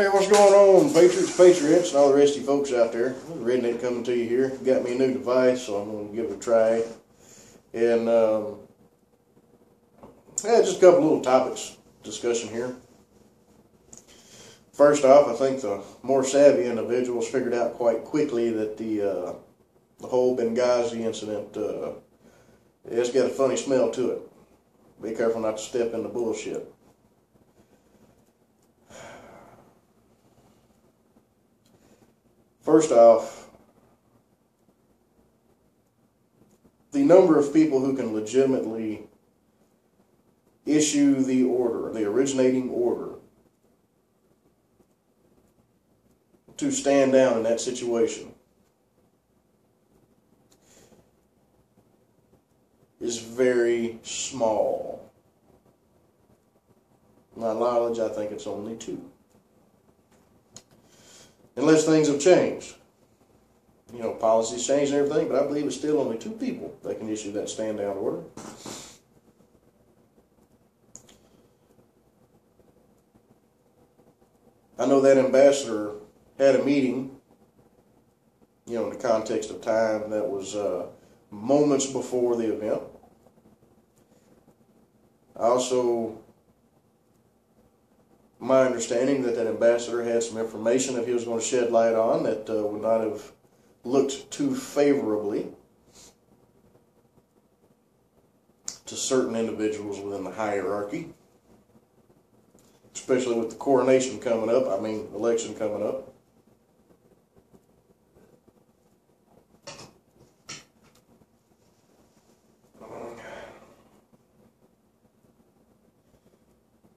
Hey, what's going on, Patriots, and all the rest of you folks out there? Redneck coming to you here. Got me a new device, so I'm going to give it a try. And, just a couple little topics discussion here. First off, I think the more savvy individuals figured out quite quickly that the whole Benghazi incident, it's got a funny smell to it. Be careful not to step into bullshit. First off, the number of people who can legitimately issue the order, the originating order, to stand down in that situation is very small. My knowledge, I think it's only 2. Unless things have changed. You know, policies change and everything, but I believe it's still only 2 people that can issue that stand-down order. I know that ambassador had a meeting, you know, in the context of time that was moments before the event. My understanding that ambassador had some information that he was going to shed light on that would not have looked too favorably to certain individuals within the hierarchy, especially with the coronation coming up, election coming up.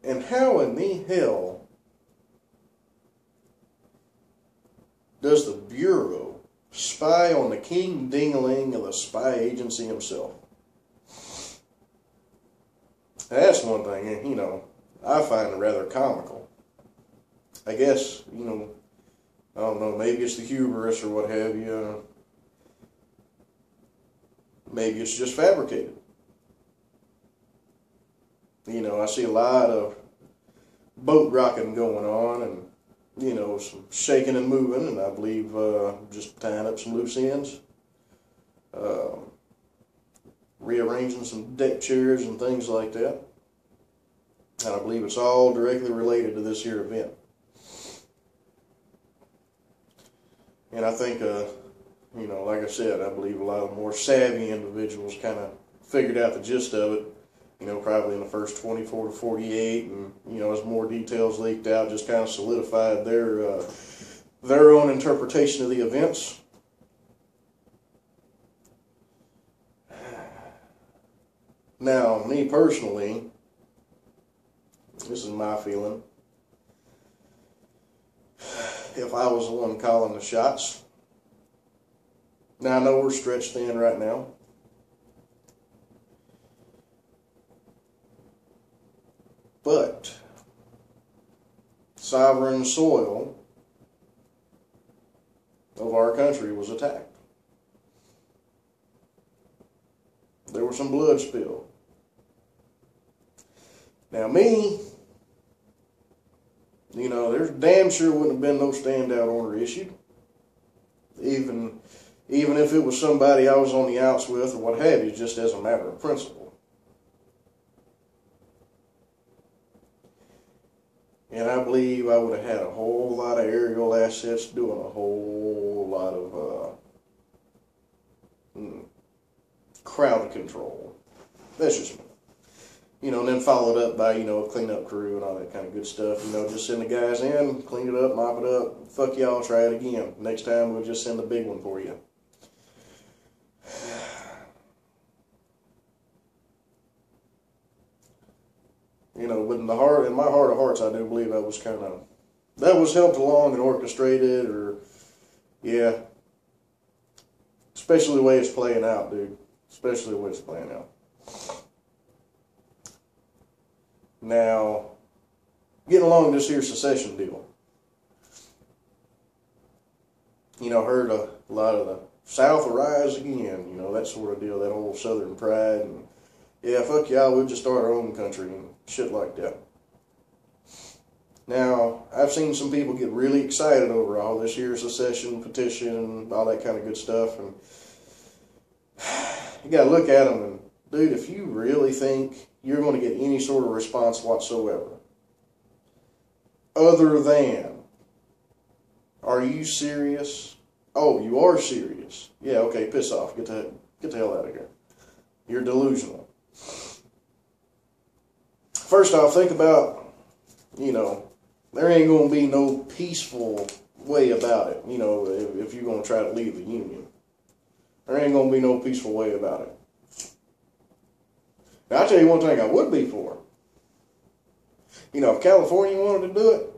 And how in the hell does the Bureau spy on the king ding-a-ling of the spy agency himself? That's one thing, you know, I find it rather comical. I guess, you know, I don't know, maybe it's the hubris or what have you. Maybe it's just fabricated. You know, I see a lot of boat rocking going on and, you know, some shaking and moving, and I believe just tying up some loose ends, rearranging some deck chairs and things like that. And I believe it's all directly related to this here event. And I think, you know, like I said, I believe a lot of more savvy individuals kind of figured out the gist of it, you know, probably in the first 24 to 48, and, you know, as more details leaked out, just kind of solidified their own interpretation of the events. Now, me personally, this is my feeling. If I was the one calling the shots, now I know we're stretched thin right now. But sovereign soil of our country was attacked. There was some blood spilled. Now me, you know, there's damn sure wouldn't have been no standout order issued. Even if it was somebody I was on the outs with or what have you, just as a matter of principle. And I believe I would have had a whole lot of aerial assets doing a whole lot of crowd control. That's just me. You know, and then followed up by, you know, a cleanup crew and all that kind of good stuff. You know, just send the guys in, clean it up, mop it up. Fuck y'all, try it again. Next time we'll just send a big one for you. You know, but in my heart of hearts, I do believe that was helped along and orchestrated, or, yeah. Especially the way it's playing out, dude. Especially the way it's playing out. Now, getting along this here secession deal. You know, heard a lot of the South will rise again, you know, that sort of deal, that whole Southern pride, and yeah, fuck y'all, we'll just start our own country and shit like that. Now, I've seen some people get really excited over all this year's secession petition, all that kind of good stuff, and you got to look at them and, dude, if you really think you're going to get any sort of response whatsoever, other than, are you serious? Oh, you are serious. Yeah, okay, piss off. Get the hell out of here. You're delusional. First off, think about, there ain't going to be no peaceful way about it, if you're going to try to leave the Union. There ain't going to be no peaceful way about it. Now, I'll tell you one thing I would be for. If California wanted to do it,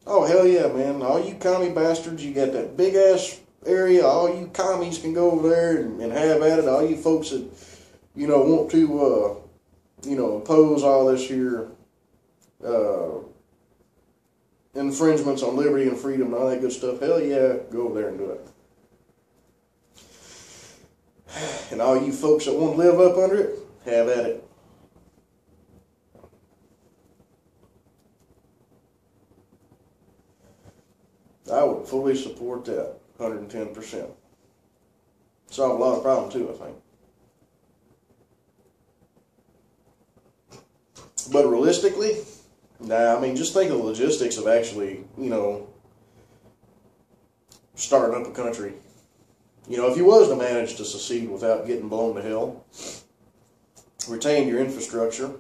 oh, hell yeah, man. All you commie bastards, you got that big-ass area. All you commies can go over there and have at it. All you folks that, want to, impose all this here infringements on liberty and freedom and all that good stuff, hell yeah, go over there and do it. And all you folks that want to live up under it, have at it. I would fully support that, 110%. Solve a lot of problems too, I think. But realistically, nah, just think of the logistics of actually, starting up a country. If you was to manage to secede without getting blown to hell, retain your infrastructure,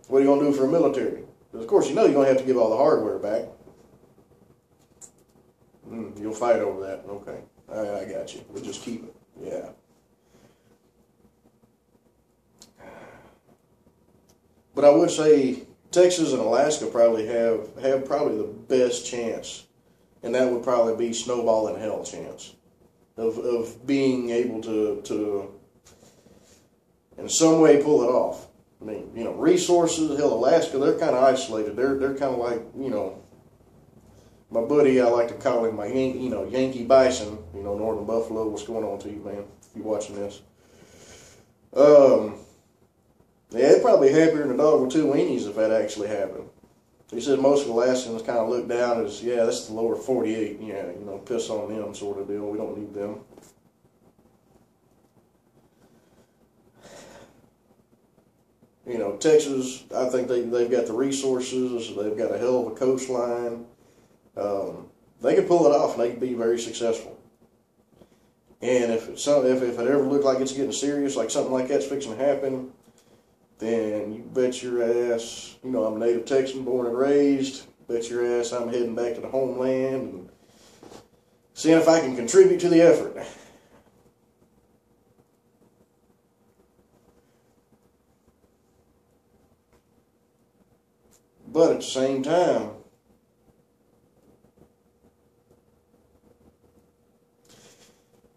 what are you going to do for a military? Because, of course, you're going to have to give all the hardware back. You'll fight over that. Okay. I got you. We'll just keep it. Yeah. But I would say Texas and Alaska probably have probably the best chance, and that would probably be snowball in hell chance of being able to in some way pull it off. Resources, hell, Alaska, they're kind of isolated. They're kind of like, my buddy, I like to call him my Yankee Bison, Northern Buffalo. What's going on to you, man, if you're watching this? Yeah, they'd probably be happier than a dog with two weenies if that actually happened. He said most of Alaskans kind of look down as, yeah, that's the lower 48, yeah, piss on them sort of deal. We don't need them. Texas, I think they've got the resources. They've got a hell of a coastline. They could pull it off, and they could be very successful. And if it ever looked like it's getting serious, like something like that's fixing to happen, then you bet your ass, I'm a native Texan, born and raised, bet your ass I'm heading back to the homeland and seeing if I can contribute to the effort. But at the same time,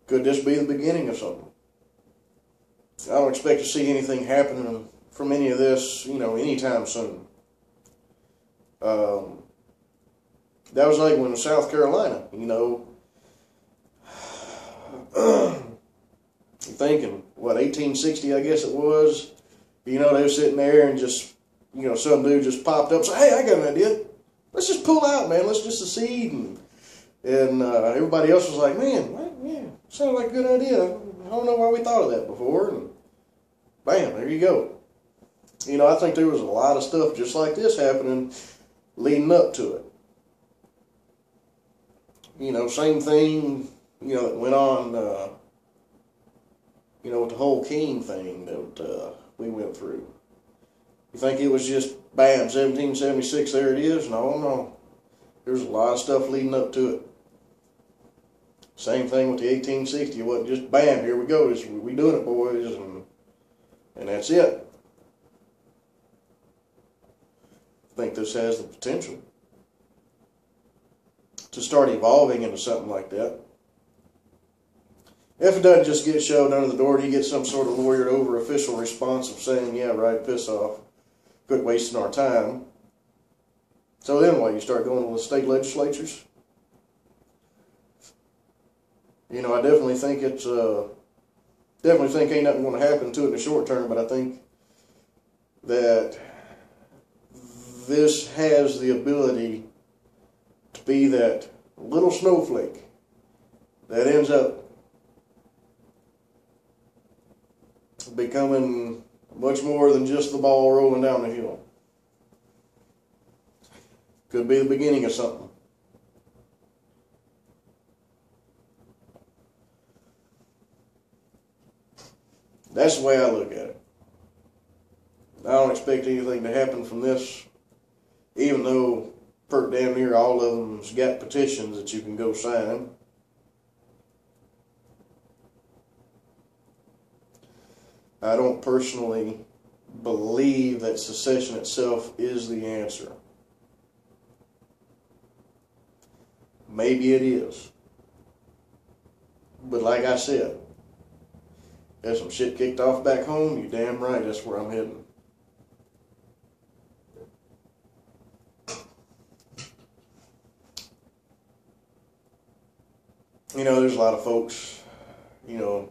could this be the beginning of something? I don't expect to see anything happening from any of this, anytime soon. That was like when in South Carolina, thinking, 1860, I guess it was, they were sitting there and just, some dude just popped up and said, hey, I got an idea. Let's just pull out, man. Let's just secede. And everybody else was like, man, what? Yeah, sounded like a good idea. I don't know why we thought of that before. And bam, there you go. I think there was a lot of stuff just like this happening leading up to it. Same thing, that went on, with the whole Keene thing that we went through. You think it was just, bam, 1776, there it is? No. There's a lot of stuff leading up to it. Same thing with the 1860. It wasn't just, bam, here we go. We doing it, boys, and that's it. I think this has the potential to start evolving into something like that. If it doesn't just get shoved under the door, do you get some sort of lawyered over official response of saying, yeah, right, piss off, quit wasting our time. So then what, you start going to the state legislatures? I definitely think ain't nothing going to happen to it in the short term, but I think that this has the ability to be that little snowflake that ends up becoming much more than just the ball rolling down the hill. Could be the beginning of something. That's the way I look at it. I don't expect anything to happen from this, even though pretty damn near all of them's got petitions that you can go sign. I don't personally believe that secession itself is the answer. Maybe it is. But like I said, there's some shit kicked off back home, you damn right that's where I'm heading. You know, there's a lot of folks, you know,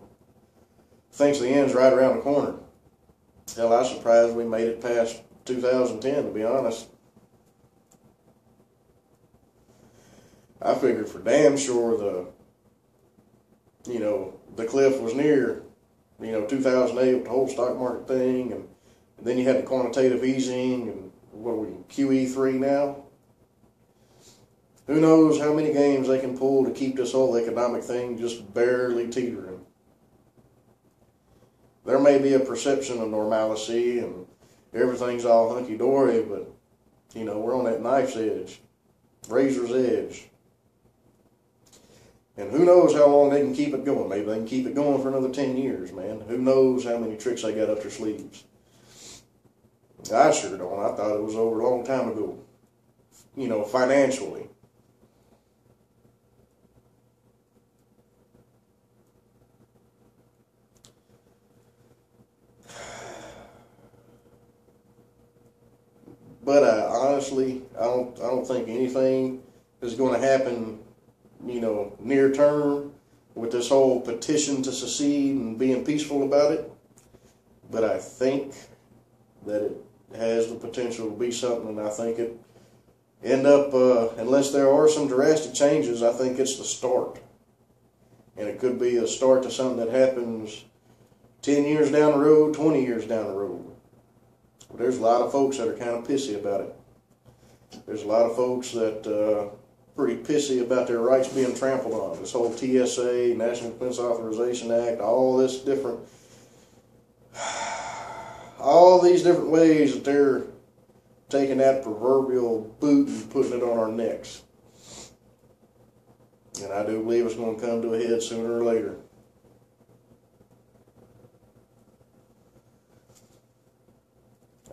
thinks the end's right around the corner. Hell, I was surprised we made it past 2010, to be honest. I figured for damn sure the cliff was near, 2008 with the whole stock market thing, and then you had the quantitative easing, and what are we, QE3 now? Who knows how many games they can pull to keep this whole economic thing just barely teetering. There may be a perception of normalcy and everything's all hunky-dory, but, we're on that knife's edge, razor's edge. And who knows how long they can keep it going. Maybe they can keep it going for another 10 years, man. Who knows how many tricks they got up their sleeves. I sure don't. I thought it was over a long time ago, financially. But honestly, I don't think anything is going to happen, near term with this whole petition to secede and being peaceful about it. But I think that it has the potential to be something, and I think it end up, unless there are some drastic changes, I think it's the start. And it could be a start to something that happens 10 years down the road, 20 years down the road. But there's a lot of folks that are kind of pissy about it. There's a lot of folks that pretty pissy about their rights being trampled on. This whole TSA, National Defense Authorization Act, all these different ways that they're taking that proverbial boot and putting it on our necks. And I do believe it's going to come to a head sooner or later.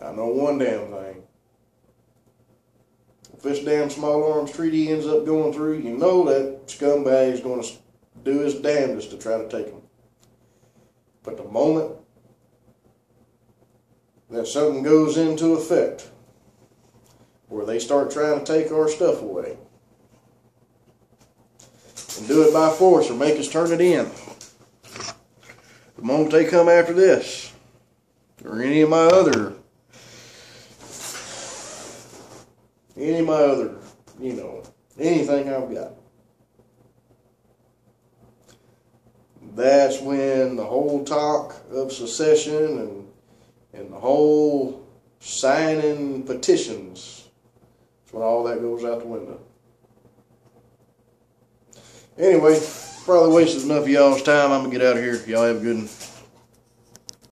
I know one damn thing. If this damn small arms treaty ends up going through, you know that scumbag is going to do his damnedest to try to take them. But the moment that something goes into effect where they start trying to take our stuff away and do it by force or make us turn it in, the moment they come after this or any of my other, anything I've got, that's when the whole talk of secession and the whole signing petitions, that's when all that goes out the window. Anyway, probably wasted enough of y'all's time. I'm going to get out of here. Y'all have a good one.